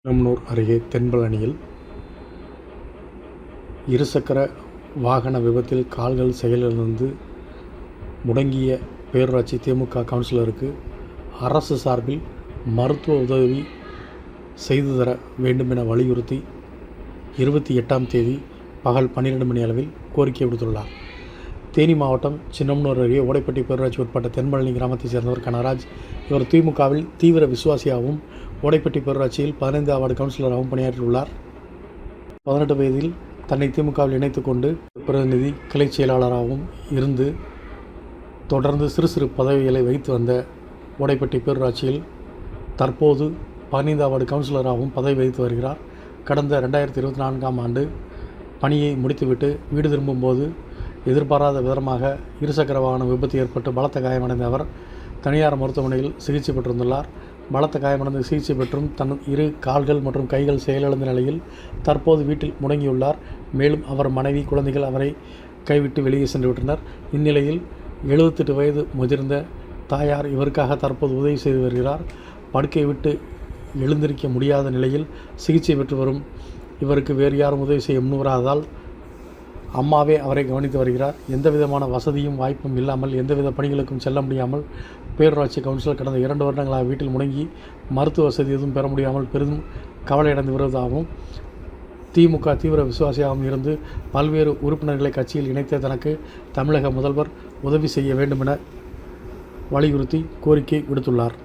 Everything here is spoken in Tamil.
சின்னமனூர் அருகே தென்பழனியில் இருசக்கர வாகன விபத்தில் கால்கள் செயலிழந்து முடங்கிய பேரூராட்சி திமுக கவுன்சிலருக்கு அரசு சார்பில் மருத்துவ உதவி செய்து தர வேண்டுமென வலியுறுத்தி 28ஆம் தேதி பகல் 12 மணி அளவில் கோரிக்கை விடுத்துள்ளார். தேனி மாவட்டம் சின்னமனூர் அருகே ஓடைப்பட்டி பேரூராட்சி உட்பட்ட தென்பழனி கிராமத்தைச் சேர்ந்தவர் கனராஜ். இவர் திமுகவில் தீவிர விசுவாசியாகவும் ஓடைப்பட்டி பேரூராட்சியில் 15ஆம் வார்டு கவுன்சிலராகவும் பணியாற்றியுள்ளார். 18 வயதில் தன்னை திமுகவில் இணைத்துக் கொண்டு பிரதிநிதி கிளை செயலாளராகவும் இருந்து தொடர்ந்து சிறு சிறு பதவிகளை வைத்து வந்த ஓடைப்பட்டி பேரூராட்சியில் தற்போது 15ஆம் வார்டு கவுன்சிலராகவும் பதவி வகித்து வருகிறார். கடந்த 2024ஆம் ஆண்டு பணியை முடித்துவிட்டு வீடு திரும்பும்போது எதிர்பாராத விதமாக இருசக்கர வாகன விபத்து ஏற்பட்டு பலத்த காயமடைந்த அவர் தனியார் மருத்துவமனையில் சிகிச்சை பெற்றிருந்துள்ளார். பலத்த காயமடைந்து சிகிச்சை பெற்றும் தன் இரு கால்கள் மற்றும் கைகள் செயலிழந்த நிலையில் தற்போது வீட்டில் முடங்கியுள்ளார். மேலும் அவர் மனைவி, குழந்தைகள் அவரை கைவிட்டு வெளியே சென்று விட்டனர். இந்நிலையில் 78 வயது முதிர்ந்த தாயார் இவருக்காக தற்போது உதவி செய்து வருகிறார். படுக்கை விட்டு எழுந்திருக்க முடியாத நிலையில் சிகிச்சை பெற்று வரும் இவருக்கு வேறு யாரும் உதவி செய்ய முன்வராததால் அம்மாவே அவரை கவனித்து வருகிறார். எந்தவிதமான வசதியும் வாய்ப்பும் இல்லாமல் எந்தவித பணிகளுக்கும் செல்ல முடியாமல் பேரூராட்சி கவுன்சிலர் கடந்த 2 வருடங்களாக வீட்டில் முடங்கி மருத்துவ வசதி எதுவும் பெற முடியாமல் பெரிதும் கவலையடைந்து வருவதாகவும் திமுக தீவிர விசுவாசியாகவும் இருந்து பல்வேறு உறுப்பினர்களை கட்சியில் இணைத்த தனக்கு தமிழக முதல்வர் உதவி செய்ய வேண்டுமென வலியுறுத்தி கோரிக்கை விடுத்துள்ளார்.